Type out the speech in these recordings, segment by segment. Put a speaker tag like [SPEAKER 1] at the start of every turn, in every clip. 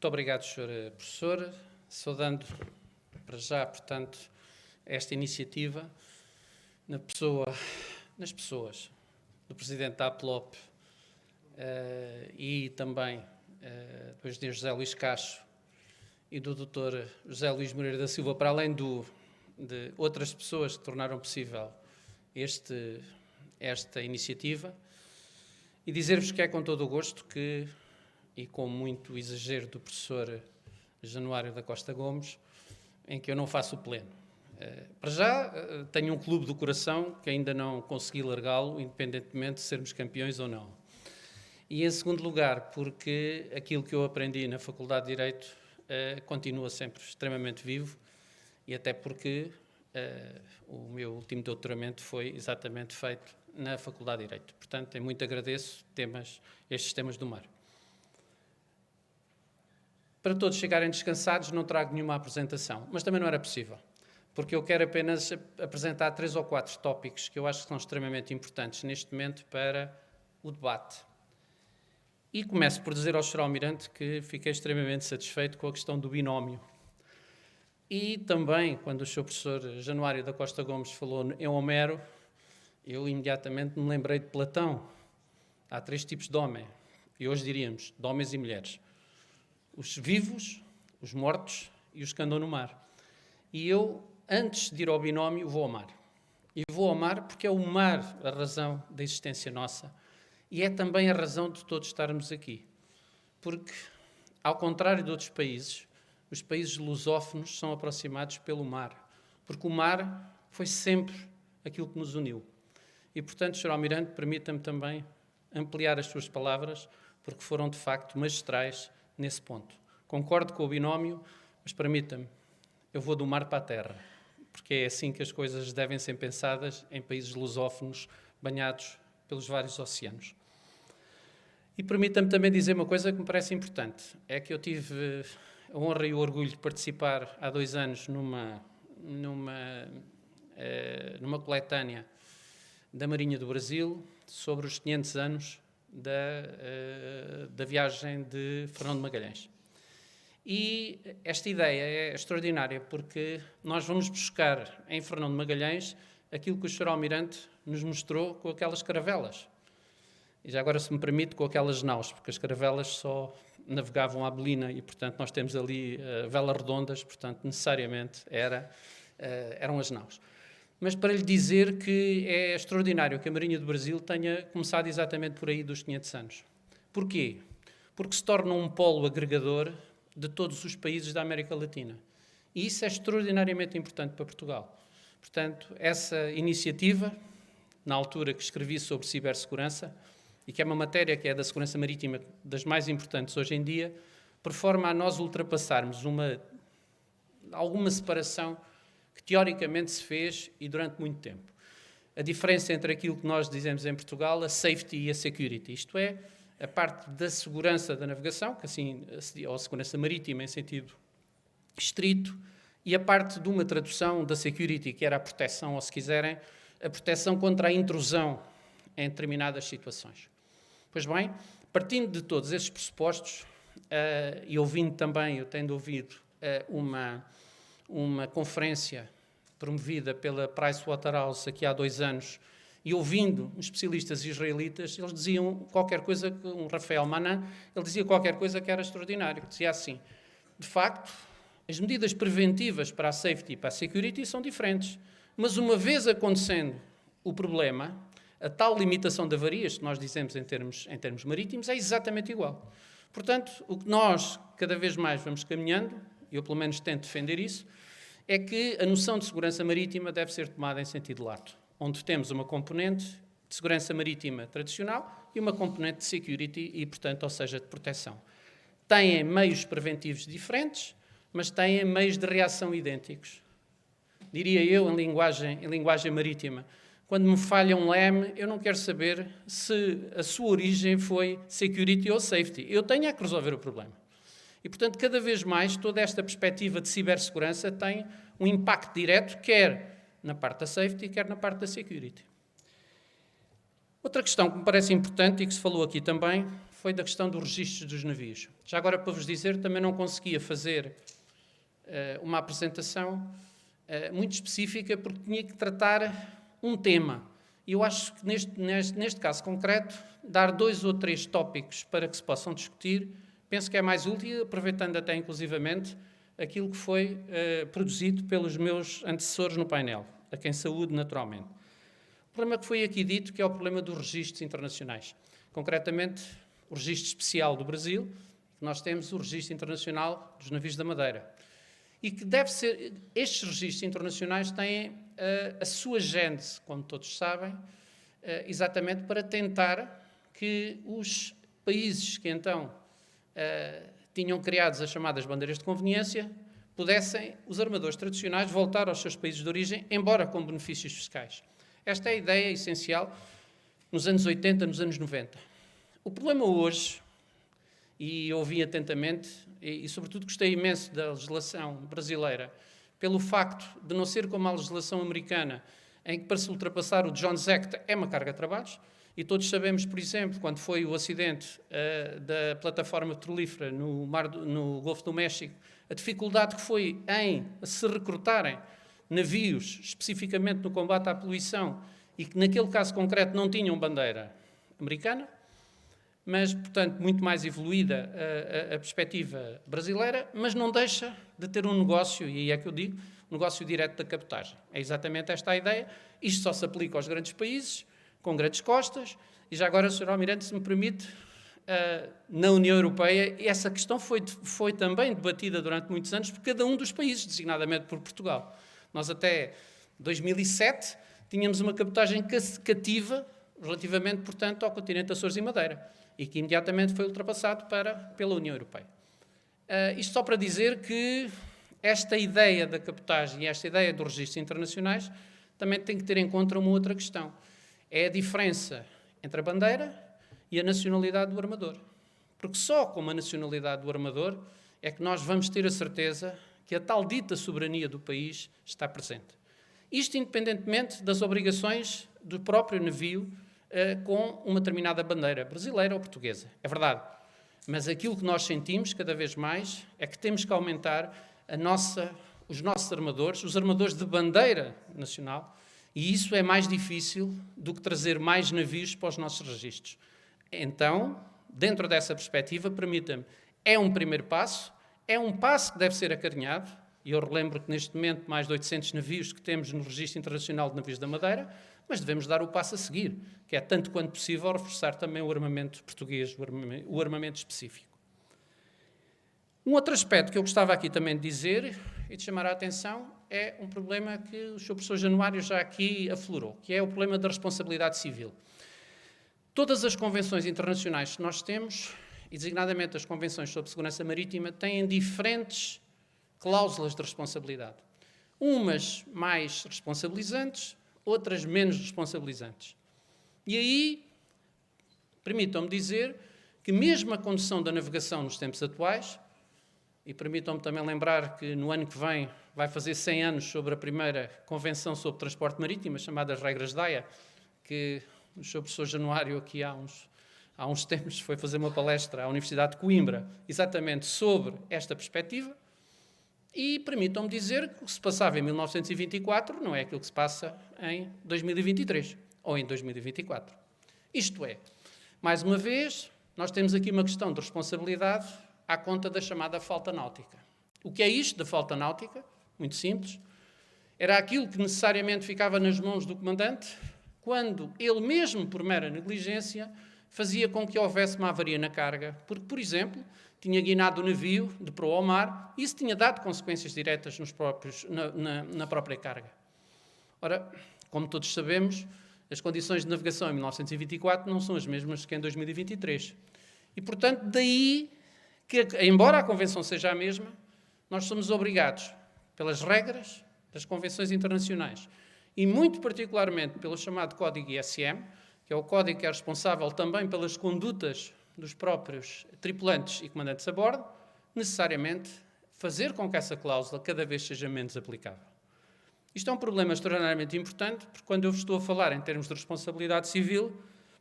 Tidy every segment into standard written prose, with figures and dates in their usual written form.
[SPEAKER 1] Muito obrigado, Sr. Professor. Saudando para já, portanto, esta iniciativa nas pessoas do Presidente da APLOP e também do Engenheiro José Luís Cacho e do Dr. José Luís Moreira da Silva, para além de outras pessoas que tornaram possível esta iniciativa, e dizer-vos que é com todo o gosto que, e com muito exagero do professor Januário da Costa Gomes, em que eu não faço o pleno. Para já, tenho um clube do coração que ainda não consegui largá-lo, independentemente de sermos campeões ou não. E, em segundo lugar, porque aquilo que eu aprendi na Faculdade de Direito continua sempre extremamente vivo, e até porque o meu último doutoramento foi exatamente feito na Faculdade de Direito. Portanto, muito agradeço estes temas do mar. Para todos chegarem descansados, não trago nenhuma apresentação, mas também não era possível, porque eu quero apenas apresentar 3 ou 4 tópicos que eu acho que são extremamente importantes neste momento para o debate. E começo por dizer ao Sr. Almirante que fiquei extremamente satisfeito com a questão do binómio. E também, quando o Sr. Professor Januário da Costa Gomes falou em Homero, eu imediatamente me lembrei de Platão. Há 3 tipos de homem, e hoje diríamos de homens e mulheres. Os vivos, os mortos e os que andam no mar. E eu, antes de ir ao binómio, vou ao mar. E vou ao mar porque é o mar a razão da existência nossa. E é também a razão de todos estarmos aqui. Porque, ao contrário de outros países, os países lusófonos são aproximados pelo mar. Porque o mar foi sempre aquilo que nos uniu. E, portanto, Sr. Almirante, permita-me também ampliar as suas palavras, porque foram, de facto, magistrais nesse ponto. Concordo com o binómio, mas permita-me, eu vou do mar para a terra, porque é assim que as coisas devem ser pensadas em países lusófonos banhados pelos vários oceanos. E permita-me também dizer uma coisa que me parece importante, é que eu tive a honra e o orgulho de participar há 2 anos numa coletânea da Marinha do Brasil sobre os 500 anos da viagem de Fernão de Magalhães. E esta ideia é extraordinária, porque nós vamos buscar em Fernão de Magalhães aquilo que o Sr. Almirante nos mostrou com aquelas caravelas. E já agora, se me permite, com aquelas naus, porque as caravelas só navegavam à belina e, portanto, nós temos ali velas redondas, portanto, necessariamente eram as naus. Mas para lhe dizer que é extraordinário que a Marinha do Brasil tenha começado exatamente por aí dos 500 anos. Porquê? Porque se torna um polo agregador de todos os países da América Latina. E isso é extraordinariamente importante para Portugal. Portanto, essa iniciativa, na altura que escrevi sobre cibersegurança, e que é uma matéria que é da segurança marítima das mais importantes hoje em dia, por forma a nós ultrapassarmos alguma separação que teoricamente se fez e durante muito tempo. A diferença entre aquilo que nós dizemos em Portugal, a safety e a security, isto é, a parte da segurança da navegação, que assim, ou a segurança marítima em sentido estrito, e a parte de uma tradução da security, que era a proteção, ou se quiserem, a proteção contra a intrusão em determinadas situações. Pois bem, partindo de todos esses pressupostos, e ouvindo também, eu tenho ouvido uma conferência promovida pela Pricewaterhouse aqui há 2 anos, e ouvindo os especialistas israelitas, eles diziam qualquer coisa, um Rafael Manan, ele dizia qualquer coisa que era extraordinário, dizia assim, de facto, as medidas preventivas para a safety e para a security são diferentes, mas uma vez acontecendo o problema, a tal limitação de avarias, que nós dizemos em termos marítimos, é exatamente igual. Portanto, o que nós cada vez mais vamos caminhando, eu pelo menos tento defender isso, é que a noção de segurança marítima deve ser tomada em sentido lato, onde temos uma componente de segurança marítima tradicional e uma componente de security e, portanto, ou seja, de proteção. Têm meios preventivos diferentes, mas têm meios de reação idênticos. Diria eu, em linguagem marítima, quando me falha um leme, eu não quero saber se a sua origem foi security ou safety. Eu tenho que resolver o problema. E, portanto, cada vez mais, toda esta perspectiva de cibersegurança tem um impacto direto, quer na parte da safety, quer na parte da security. Outra questão que me parece importante e que se falou aqui também foi da questão dos registros dos navios. Já agora, para vos dizer, também não conseguia fazer uma apresentação muito específica, porque tinha que tratar um tema. E eu acho que, neste caso concreto, dar 2 ou 3 tópicos para que se possam discutir, penso que é mais útil, aproveitando até inclusivamente aquilo que foi produzido pelos meus antecessores no painel, a quem saúdo naturalmente. O problema que foi aqui dito, que é o problema dos registros internacionais. Concretamente, o registro especial do Brasil, nós temos o registro internacional dos navios da Madeira. E que deve ser, estes registros internacionais têm a sua gênese, como todos sabem, exatamente para tentar que os países que então tinham criado as chamadas bandeiras de conveniência, pudessem, os armadores tradicionais, voltar aos seus países de origem, embora com benefícios fiscais. Esta é a ideia essencial nos anos 80, nos anos 90. O problema hoje, e ouvi atentamente, e sobretudo gostei imenso da legislação brasileira, pelo facto de não ser como a legislação americana, em que para se ultrapassar o Jones Act é uma carga de trabalhos, e todos sabemos, por exemplo, quando foi o acidente da plataforma petrolífera no Golfo do México, a dificuldade que foi em se recrutarem navios, especificamente no combate à poluição, e que naquele caso concreto não tinham bandeira americana, mas, portanto, muito mais evoluída a perspectiva brasileira, mas não deixa de ter um negócio, e aí é que eu digo, um negócio direto da cabotagem. É exatamente esta a ideia. Isto só se aplica aos grandes países, com grandes costas, e já agora, Sr. Almirante, se me permite, na União Europeia, essa questão foi também debatida durante muitos anos por cada um dos países, designadamente por Portugal. Nós até 2007 tínhamos uma cabotagem cativa relativamente, portanto, ao continente Açores e Madeira, e que imediatamente foi ultrapassado pela União Europeia. Isto só para dizer que esta ideia da cabotagem e esta ideia dos registros internacionais também tem que ter em conta uma outra questão. É a diferença entre a bandeira e a nacionalidade do armador. Porque só com a nacionalidade do armador é que nós vamos ter a certeza que a tal dita soberania do país está presente. Isto independentemente das obrigações do próprio navio com uma determinada bandeira, brasileira ou portuguesa. É verdade. Mas aquilo que nós sentimos cada vez mais é que temos que aumentar os nossos armadores, os armadores de bandeira nacional, e isso é mais difícil do que trazer mais navios para os nossos registros. Então, dentro dessa perspectiva, permita-me, é um primeiro passo, é um passo que deve ser acarinhado, e eu relembro que neste momento mais de 800 navios que temos no Registro Internacional de Navios da Madeira, mas devemos dar o passo a seguir, que é tanto quanto possível reforçar também o armamento português, o armamento específico. Um outro aspecto que eu gostava aqui também de dizer e de chamar a atenção é um problema que o Sr. Professor Januário já aqui aflorou, que é o problema da responsabilidade civil. Todas as convenções internacionais que nós temos, e designadamente as convenções sobre segurança marítima, têm diferentes cláusulas de responsabilidade. Umas mais responsabilizantes, outras menos responsabilizantes. E aí, permitam-me dizer que mesmo a condução da navegação nos tempos atuais, e permitam-me também lembrar que no ano que vem vai fazer 100 anos sobre a primeira Convenção sobre Transporte Marítimo, chamada Regras da Haia, que o Sr. Professor Januário aqui há uns tempos foi fazer uma palestra à Universidade de Coimbra exatamente sobre esta perspectiva, e permitam-me dizer que o que se passava em 1924 não é aquilo que se passa em 2023 ou em 2024. Isto é, mais uma vez, nós temos aqui uma questão de responsabilidade à conta da chamada falta náutica. O que é isto da falta náutica? Muito simples. Era aquilo que necessariamente ficava nas mãos do comandante quando ele mesmo, por mera negligência, fazia com que houvesse uma avaria na carga, porque, por exemplo, tinha guinado o navio de proa ao mar e isso tinha dado consequências diretas na própria carga. Ora, como todos sabemos, as condições de navegação em 1924 não são as mesmas que em 2023. E, portanto, daí que, embora a Convenção seja a mesma, nós somos obrigados, pelas regras das convenções internacionais, e muito particularmente pelo chamado Código ISM, que é o código que é responsável também pelas condutas dos próprios tripulantes e comandantes a bordo, necessariamente fazer com que essa cláusula cada vez seja menos aplicável. Isto é um problema extraordinariamente importante, porque quando eu estou a falar em termos de responsabilidade civil,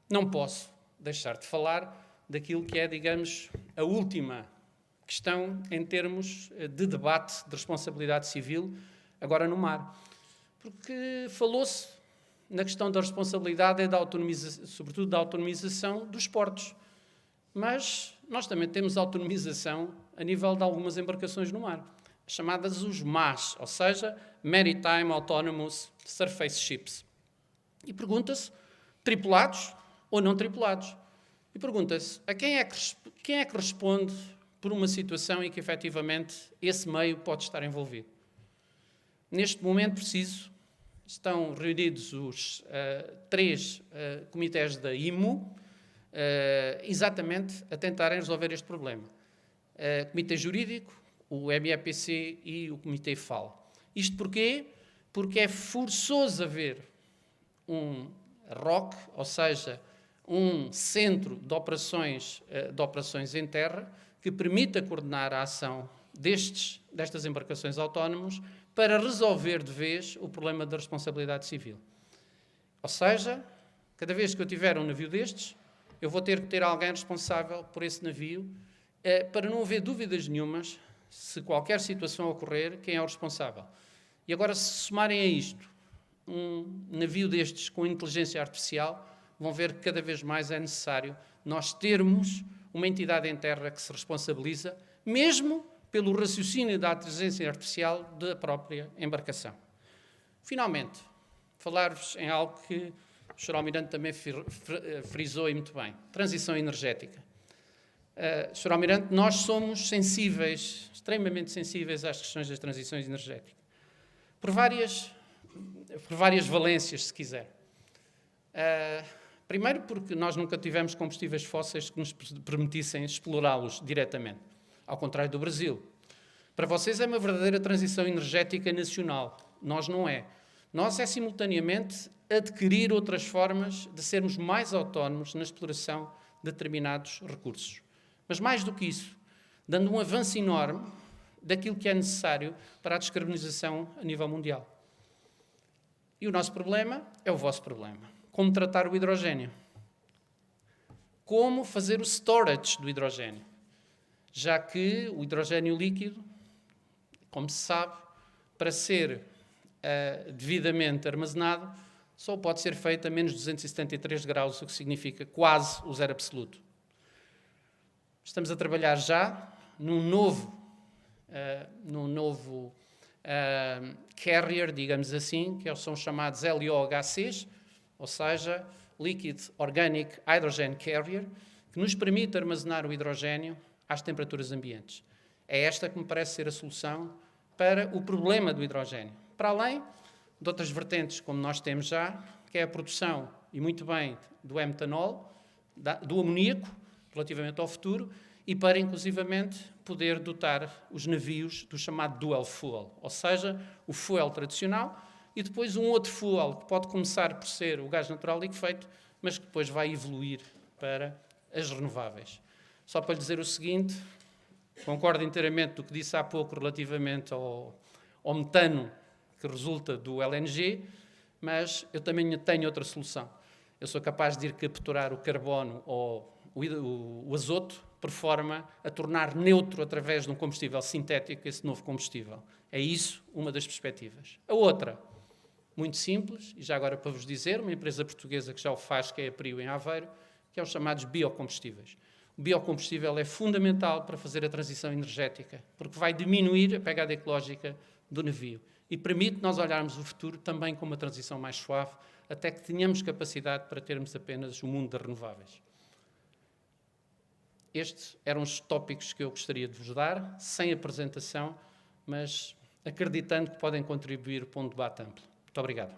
[SPEAKER 1] não posso deixar de falar daquilo que é, digamos, a última questão em termos de debate de responsabilidade civil, agora no mar. Porque falou-se na questão da responsabilidade e sobretudo da autonomização dos portos. Mas nós também temos autonomização a nível de algumas embarcações no mar, chamadas os MAS, ou seja, Maritime Autonomous Surface Ships. E pergunta-se, tripulados ou não tripulados? E pergunta-se, a quem é que responde por uma situação em que, efetivamente, esse meio pode estar envolvido? Neste momento preciso, estão reunidos os 3 comitês da IMO, exatamente a tentarem resolver este problema. Comitê Jurídico, o MEPC e o Comitê FAL. Isto porquê? Porque é forçoso haver um ROC, ou seja, um centro de operações em terra, que permita coordenar a ação destas embarcações autónomas para resolver de vez o problema da responsabilidade civil. Ou seja, cada vez que eu tiver um navio destes, eu vou ter que ter alguém responsável por esse navio, para não haver dúvidas nenhumas, se qualquer situação ocorrer, quem é o responsável. E agora, se somarem a isto um navio destes com inteligência artificial, vão ver que cada vez mais é necessário nós termos uma entidade em terra que se responsabiliza, mesmo pelo raciocínio da inteligência artificial da própria embarcação. Finalmente, falar-vos em algo que o Sr. Almirante também frisou e muito bem, transição energética. Sr. Almirante, nós somos sensíveis, extremamente sensíveis às questões das transições energéticas, por várias valências, se quiser. Primeiro porque nós nunca tivemos combustíveis fósseis que nos permitissem explorá-los diretamente, ao contrário do Brasil. Para vocês é uma verdadeira transição energética nacional, nós não é. Nós é simultaneamente adquirir outras formas de sermos mais autónomos na exploração de determinados recursos. Mas mais do que isso, dando um avanço enorme daquilo que é necessário para a descarbonização a nível mundial. E o nosso problema é o vosso problema. Como tratar o hidrogênio? Como fazer o storage do hidrogênio? Já que o hidrogênio líquido, como se sabe, para ser devidamente armazenado, só pode ser feito a menos 273 graus, o que significa quase o zero absoluto. Estamos a trabalhar já num novo carrier, digamos assim, que são chamados LOHCs, ou seja, Liquid Organic Hydrogen Carrier, que nos permite armazenar o hidrogênio às temperaturas ambientes. É esta que me parece ser a solução para o problema do hidrogênio. Para além de outras vertentes, como nós temos já, que é a produção, e muito bem, do metanol, do amoníaco, relativamente ao futuro, e para, inclusivamente, poder dotar os navios do chamado dual fuel, ou seja, o fuel tradicional e depois um outro fuel que pode começar por ser o gás natural liquefeito, mas que depois vai evoluir para as renováveis. Só para lhe dizer o seguinte, concordo inteiramente do que disse há pouco relativamente ao metano que resulta do LNG, mas eu também tenho outra solução. Eu sou capaz de ir capturar o carbono ou o azoto por forma a tornar neutro através de um combustível sintético esse novo combustível. É isso uma das perspectivas. A outra, muito simples, e já agora para vos dizer, uma empresa portuguesa que já o faz, que é a Prio em Aveiro, que é os chamados biocombustíveis. O biocombustível é fundamental para fazer a transição energética, porque vai diminuir a pegada ecológica do navio e permite nós olharmos o futuro também com uma transição mais suave, até que tenhamos capacidade para termos apenas o mundo das renováveis. Estes eram os tópicos que eu gostaria de vos dar, sem apresentação, mas acreditando que podem contribuir para um debate amplo. Muito obrigado.